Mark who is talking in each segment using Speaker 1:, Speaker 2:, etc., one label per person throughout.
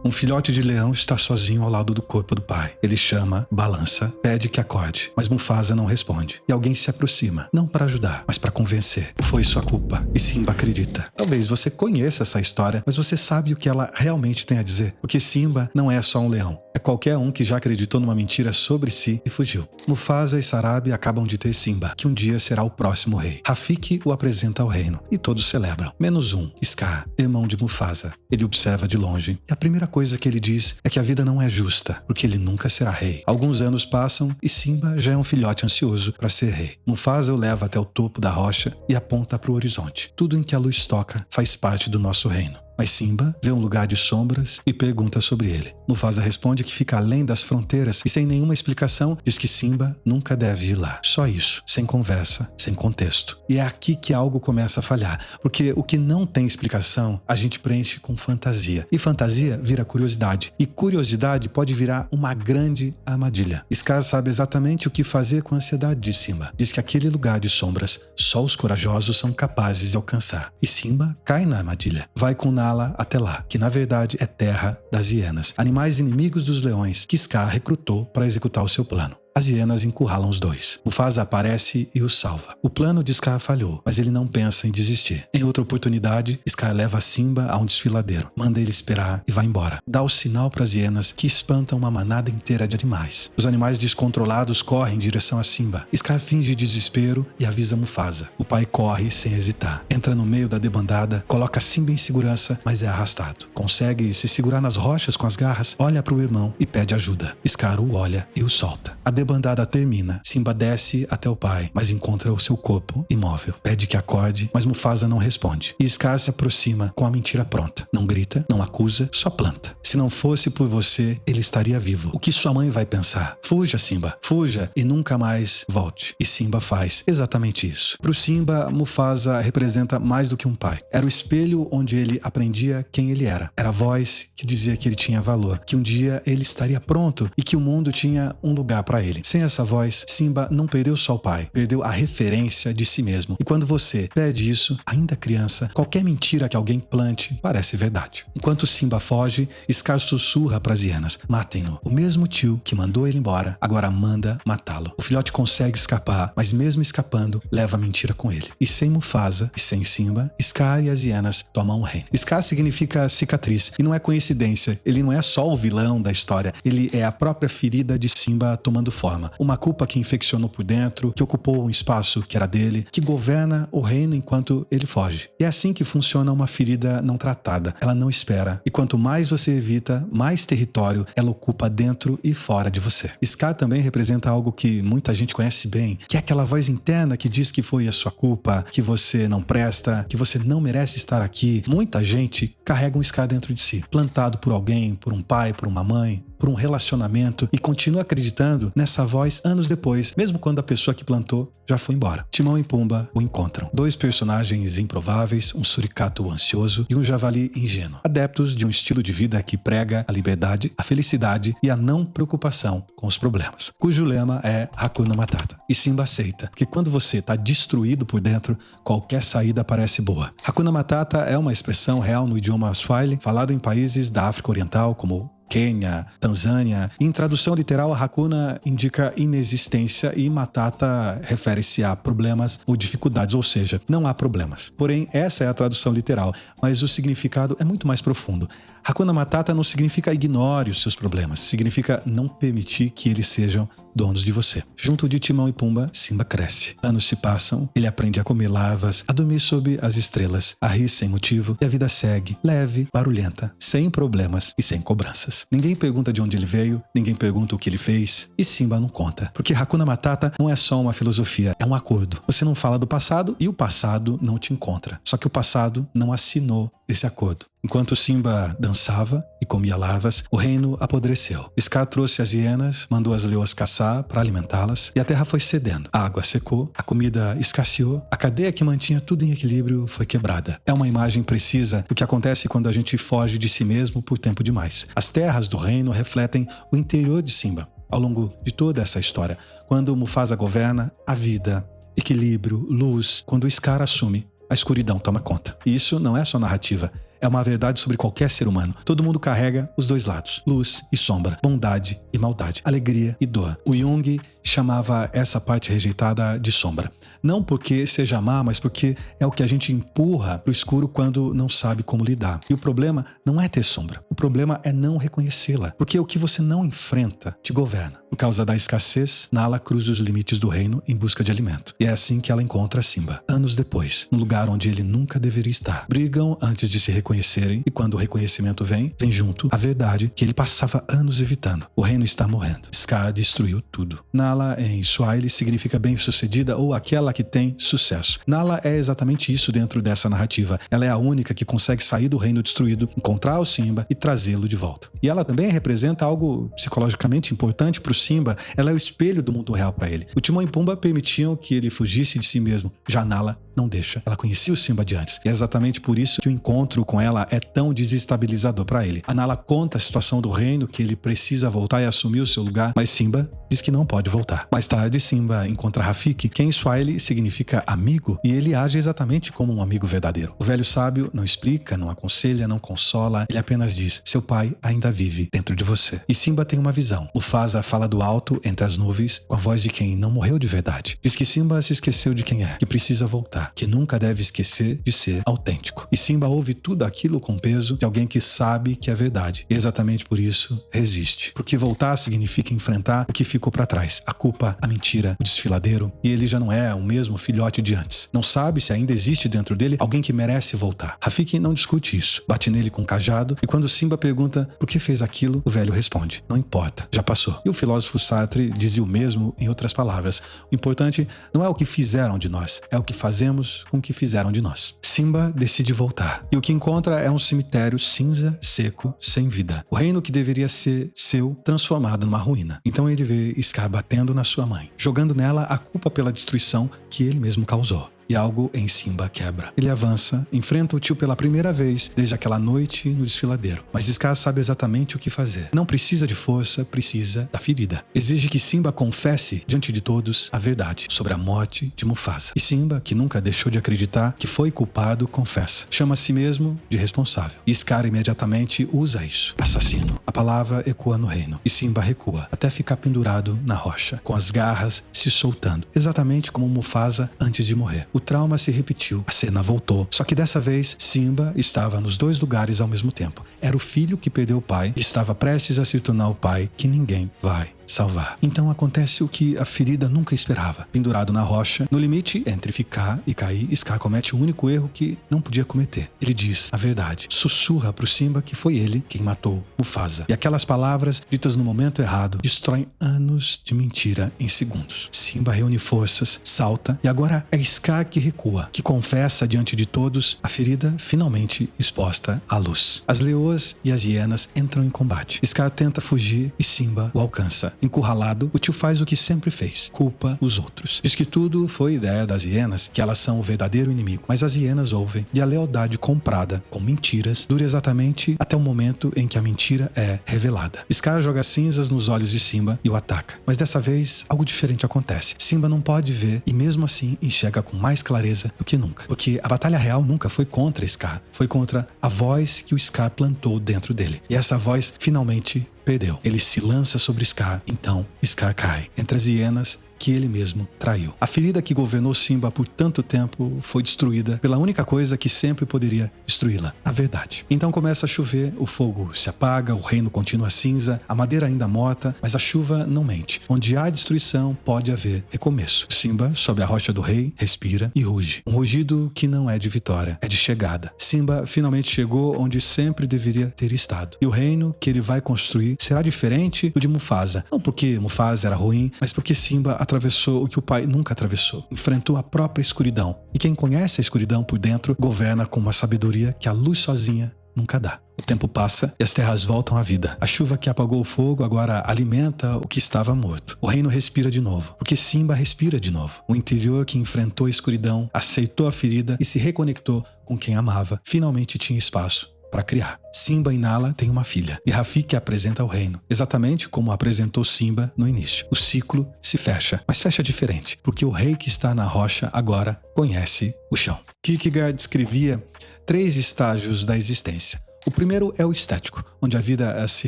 Speaker 1: Um filhote de leão está sozinho ao lado do corpo do pai. Ele chama, balança, pede que acorde, mas Mufasa não responde. E alguém se aproxima, não para ajudar, mas para convencer. Foi sua culpa. E Simba acredita. Talvez você conheça essa história, mas você sabe o que ela realmente tem a dizer. Porque Simba não é só um leão. É qualquer um que já acreditou numa mentira sobre si e fugiu. Mufasa e Sarabi acabam de ter Simba, que um dia será o próximo rei. Rafiki o apresenta ao reino e todos celebram. Menos um, Scar, irmão de Mufasa. Ele observa de longe e a primeira coisa que ele diz é que a vida não é justa, porque ele nunca será rei. Alguns anos passam e Simba já é um filhote ansioso para ser rei. Mufasa o leva até o topo da rocha e aponta para o horizonte. Tudo em que a luz toca faz parte do nosso reino. Mas Simba vê um lugar de sombras e pergunta sobre ele. Mufasa responde que fica além das fronteiras e sem nenhuma explicação diz que Simba nunca deve ir lá. Só isso, sem conversa, sem contexto. E é aqui que algo começa a falhar, porque o que não tem explicação a gente preenche com fantasia. E fantasia vira curiosidade. E curiosidade pode virar uma grande armadilha. Scar sabe exatamente o que fazer com a ansiedade de Simba. Diz que aquele lugar de sombras só os corajosos são capazes de alcançar. E Simba cai na armadilha. Vai com Nala até lá, que na verdade é terra das hienas, animais inimigos dos leões que Scar recrutou para executar o seu plano. As hienas encurralam os dois. Mufasa aparece e os salva. O plano de Scar falhou, mas ele não pensa em desistir. Em outra oportunidade, Scar leva Simba a um desfiladeiro, manda ele esperar e vai embora. Dá o sinal para as hienas que espantam uma manada inteira de animais. Os animais descontrolados correm em direção a Simba. Scar finge desespero e avisa Mufasa. O pai corre sem hesitar. Entra no meio da debandada, coloca Simba em segurança, mas é arrastado. Consegue se segurar nas rochas com as garras, olha para o irmão e pede ajuda. Scar o olha e o solta. A debandada termina. Simba desce até o pai, mas encontra o seu corpo imóvel. Pede que acorde, mas Mufasa não responde. E Scar se aproxima com a mentira pronta. Não grita, não acusa, só planta. Se não fosse por você, ele estaria vivo. O que sua mãe vai pensar? Fuja, Simba. Fuja e nunca mais volte. E Simba faz exatamente isso. Pro Simba, Mufasa representa mais do que um pai. Era o espelho onde ele aprendia quem ele era. Era a voz que dizia que ele tinha valor, que um dia ele estaria pronto e que o mundo tinha um lugar para ele. Sem essa voz, Simba não perdeu só o pai, perdeu a referência de si mesmo. E quando você perde isso, ainda criança, qualquer mentira que alguém plante parece verdade. Enquanto Simba foge, Scar sussurra para as hienas: matem-no. O mesmo tio que mandou ele embora, agora manda matá-lo. O filhote consegue escapar, mas mesmo escapando, leva a mentira com ele. E sem Mufasa e sem Simba, Scar e as hienas tomam o reino. Scar significa cicatriz, e não é coincidência. Ele não é só o vilão da história, ele é a própria ferida de Simba tomando forma. Uma culpa que infeccionou por dentro, que ocupou um espaço que era dele, que governa o reino enquanto ele foge. E é assim que funciona uma ferida não tratada. Ela não espera. E quanto mais você evita, mais território ela ocupa dentro e fora de você. Scar também representa algo que muita gente conhece bem, que é aquela voz interna que diz que foi a sua culpa, que você não presta, que você não merece estar aqui. Muita gente carrega um Scar dentro de si, plantado por alguém, por um pai, por uma mãe, por um relacionamento, e continua acreditando nessa voz anos depois, mesmo quando a pessoa que plantou já foi embora. Timão e Pumba o encontram. Dois personagens improváveis, um suricato ansioso e um javali ingênuo. Adeptos de um estilo de vida que prega a liberdade, a felicidade e a não preocupação com os problemas, cujo lema é Hakuna Matata. E Simba aceita, porque quando você está destruído por dentro, qualquer saída parece boa. Hakuna Matata é uma expressão real no idioma Swahili, falado em países da África Oriental, como Quênia, Tanzânia. Em tradução literal, Hakuna indica inexistência e Matata refere-se a problemas ou dificuldades, ou seja, não há problemas. Porém, essa é a tradução literal, mas o significado é muito mais profundo. Hakuna Matata não significa ignore os seus problemas, significa não permitir que eles sejam donos de você. Junto de Timão e Pumba, Simba cresce. Anos se passam, ele aprende a comer larvas, a dormir sob as estrelas, a rir sem motivo, e a vida segue, leve, barulhenta, sem problemas e sem cobranças. Ninguém pergunta de onde ele veio, ninguém pergunta o que ele fez, e Simba não conta. Porque Hakuna Matata não é só uma filosofia, é um acordo. Você não fala do passado e o passado não te encontra. Só que o passado não assinou esse acordo. Enquanto Simba dançava e comia larvas, o reino apodreceu. Scar trouxe as hienas, mandou as leoas caçar para alimentá-las, e a terra foi cedendo. A água secou, a comida escasseou, a cadeia que mantinha tudo em equilíbrio foi quebrada. É uma imagem precisa do que acontece quando a gente foge de si mesmo por tempo demais. As terras do reino refletem o interior de Simba. Ao longo de toda essa história, quando Mufasa governa, a vida, equilíbrio, luz. Quando Scar assume, a escuridão toma conta. E isso não é só narrativa, é uma verdade sobre qualquer ser humano. Todo mundo carrega os dois lados, luz e sombra, bondade e maldade, alegria e dor. O Jung chamava essa parte rejeitada de sombra. Não porque seja má, mas porque é o que a gente empurra pro escuro quando não sabe como lidar. E o problema não é ter sombra. O problema é não reconhecê-la. Porque o que você não enfrenta te governa. Por causa da escassez, Nala cruza os limites do reino em busca de alimento. E é assim que ela encontra Simba, anos depois, no lugar onde ele nunca deveria estar. Brigam antes de se reconhecerem, e quando o reconhecimento vem junto a verdade que ele passava anos evitando. O reino está morrendo. Scar destruiu tudo. Nala, em Swahili, significa bem-sucedida ou aquela que tem sucesso. Nala é exatamente isso dentro dessa narrativa. Ela é a única que consegue sair do reino destruído, encontrar o Simba e trazê-lo de volta. E ela também representa algo psicologicamente importante para o Simba. Ela é o espelho do mundo real para ele. O Timão e Pumba permitiam que ele fugisse de si mesmo. Já Nala não deixa. Ela conhecia o Simba de antes. E é exatamente por isso que o encontro com ela é tão desestabilizador para ele. A Nala conta a situação do reino, que ele precisa voltar e assumir o seu lugar, mas Simba diz que não pode voltar. Mais tarde, Simba encontra Rafiki, que em Swahili significa amigo, e ele age exatamente como um amigo verdadeiro. O velho sábio não explica, não aconselha, não consola, ele apenas diz: seu pai ainda vive dentro de você. E Simba tem uma visão. Mufasa fala do alto, entre as nuvens, com a voz de quem não morreu de verdade. Diz que Simba se esqueceu de quem é, que precisa voltar, que nunca deve esquecer de ser autêntico. E Simba ouve tudo aquilo com peso de alguém que sabe que é verdade. E exatamente por isso resiste. Porque voltar significa enfrentar o que ficou para trás. A culpa, a mentira, o desfiladeiro. E ele já não é o mesmo filhote de antes. Não sabe se ainda existe dentro dele alguém que merece voltar. Rafiki não discute isso. Bate nele com um cajado e quando Simba pergunta por que fez aquilo, o velho responde: não importa, já passou. E o filósofo Sartre dizia o mesmo em outras palavras: o importante não é o que fizeram de nós, é o que fazemos com o que fizeram de nós. Simba decide voltar. E o que encontra é um cemitério cinza, seco, sem vida. O reino que deveria ser seu, transformado numa ruína. Então ele vê Scar batendo na sua mãe, jogando nela a culpa pela destruição que ele mesmo causou. E algo em Simba quebra. Ele avança, enfrenta o tio pela primeira vez desde aquela noite no desfiladeiro. Mas Scar sabe exatamente o que fazer. Não precisa de força, precisa da ferida. Exige que Simba confesse diante de todos a verdade sobre a morte de Mufasa. E Simba, que nunca deixou de acreditar que foi culpado, confessa. Chama a si mesmo de responsável. E Scar imediatamente usa isso. Assassino. A palavra ecoa no reino. E Simba recua, até ficar pendurado na rocha, com as garras se soltando. Exatamente como Mufasa antes de morrer. O trauma se repetiu, a cena voltou. Só que dessa vez, Simba estava nos dois lugares ao mesmo tempo. Era o filho que perdeu o pai e estava prestes a se tornar o pai que ninguém vai salvar. Então acontece o que a ferida nunca esperava. Pendurado na rocha, no limite entre ficar e cair, Scar comete o único erro que não podia cometer. Ele diz a verdade. Sussurra pro Simba que foi ele quem matou Mufasa. E aquelas palavras, ditas no momento errado, destroem anos de mentira em segundos. Simba reúne forças, salta, e agora é Scar que recua, que confessa diante de todos a ferida finalmente exposta à luz. As leoas e as hienas entram em combate. Scar tenta fugir e Simba o alcança. Encurralado, o tio faz o que sempre fez: culpa os outros. Diz que tudo foi ideia das hienas, que elas são o verdadeiro inimigo. Mas as hienas ouvem, e a lealdade comprada com mentiras dura exatamente até o momento em que a mentira é revelada. Scar joga cinzas nos olhos de Simba e o ataca. Mas dessa vez, algo diferente acontece. Simba não pode ver e mesmo assim enxerga com mais clareza do que nunca. Porque a batalha real nunca foi contra Scar. Foi contra a voz que o Scar plantou dentro dele. E essa voz finalmente perdeu. Ele se lança sobre Scar, então Scar cai entre as hienas que ele mesmo traiu. A ferida que governou Simba por tanto tempo foi destruída pela única coisa que sempre poderia destruí-la: a verdade. Então começa a chover, o fogo se apaga, o reino continua cinza, a madeira ainda morta, mas a chuva não mente. Onde há destruição, pode haver recomeço. Simba sobe a rocha do rei, respira e ruge. Um rugido que não é de vitória, é de chegada. Simba finalmente chegou onde sempre deveria ter estado. E o reino que ele vai construir será diferente do de Mufasa. Não porque Mufasa era ruim, mas porque Simba atravessou o que o pai nunca atravessou. Enfrentou a própria escuridão. E quem conhece a escuridão por dentro governa com uma sabedoria que a luz sozinha nunca dá. O tempo passa e as terras voltam à vida. A chuva que apagou o fogo agora alimenta o que estava morto. O reino respira de novo, porque Simba respira de novo. O interior que enfrentou a escuridão, aceitou a ferida e se reconectou com quem amava, finalmente tinha espaço para criar. Simba e Nala têm uma filha, e Rafiki apresenta o reino, exatamente como apresentou Simba no início. O ciclo se fecha, mas fecha diferente, porque o rei que está na rocha agora conhece o chão. Kierkegaard escrevia 3 estágios da existência. O primeiro é o estético, onde a vida se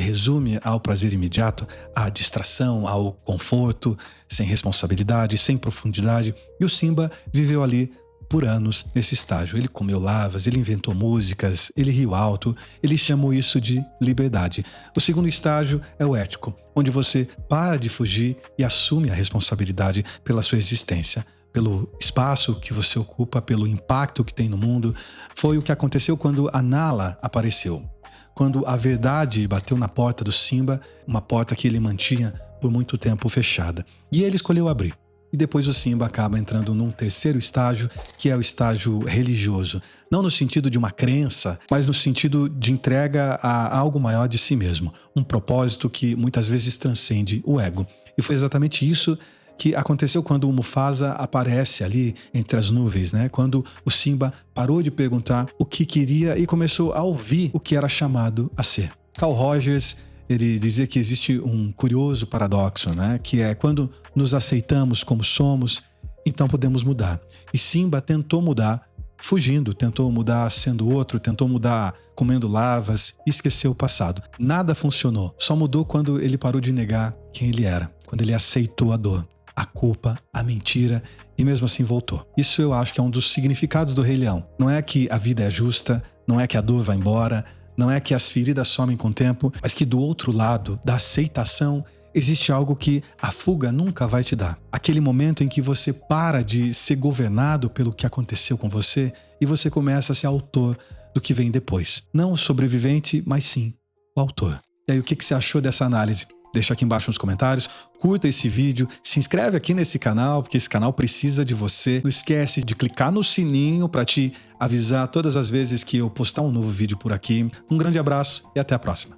Speaker 1: resume ao prazer imediato, à distração, ao conforto, sem responsabilidade, sem profundidade. E o Simba viveu ali por anos nesse estágio. Ele comeu lavas, ele inventou músicas, ele riu alto, ele chamou isso de liberdade. O segundo estágio é o ético, onde você para de fugir e assume a responsabilidade pela sua existência, pelo espaço que você ocupa, pelo impacto que tem no mundo. Foi o que aconteceu quando a Nala apareceu. Quando a verdade bateu na porta do Simba, uma porta que ele mantinha por muito tempo fechada. E ele escolheu abrir. E depois o Simba acaba entrando num terceiro estágio, que é o estágio religioso. Não no sentido de uma crença, mas no sentido de entrega a algo maior de si mesmo. Um propósito que muitas vezes transcende o ego. E foi exatamente isso que aconteceu quando o Mufasa aparece ali entre as nuvens, né? Quando o Simba parou de perguntar o que queria e começou a ouvir o que era chamado a ser. Carl Rogers, ele dizia que existe um curioso paradoxo, né? Que é quando nos aceitamos como somos, então podemos mudar. E Simba tentou mudar fugindo, tentou mudar sendo outro, tentou mudar comendo lavas e esqueceu o passado. Nada funcionou, só mudou quando ele parou de negar quem ele era, quando ele aceitou a dor, a culpa, a mentira e mesmo assim voltou. Isso eu acho que é um dos significados do Rei Leão. Não é que a vida é justa, não é que a dor vai embora, não é que as feridas somem com o tempo, mas que do outro lado, da aceitação, existe algo que a fuga nunca vai te dar. Aquele momento em que você para de ser governado pelo que aconteceu com você e você começa a ser autor do que vem depois. Não o sobrevivente, mas sim o autor. E aí, o que você achou dessa análise? Deixa aqui embaixo nos comentários, curta esse vídeo, se inscreve aqui nesse canal, porque esse canal precisa de você. Não esquece de clicar no sininho para te avisar todas as vezes que eu postar um novo vídeo por aqui. Um grande abraço e até a próxima.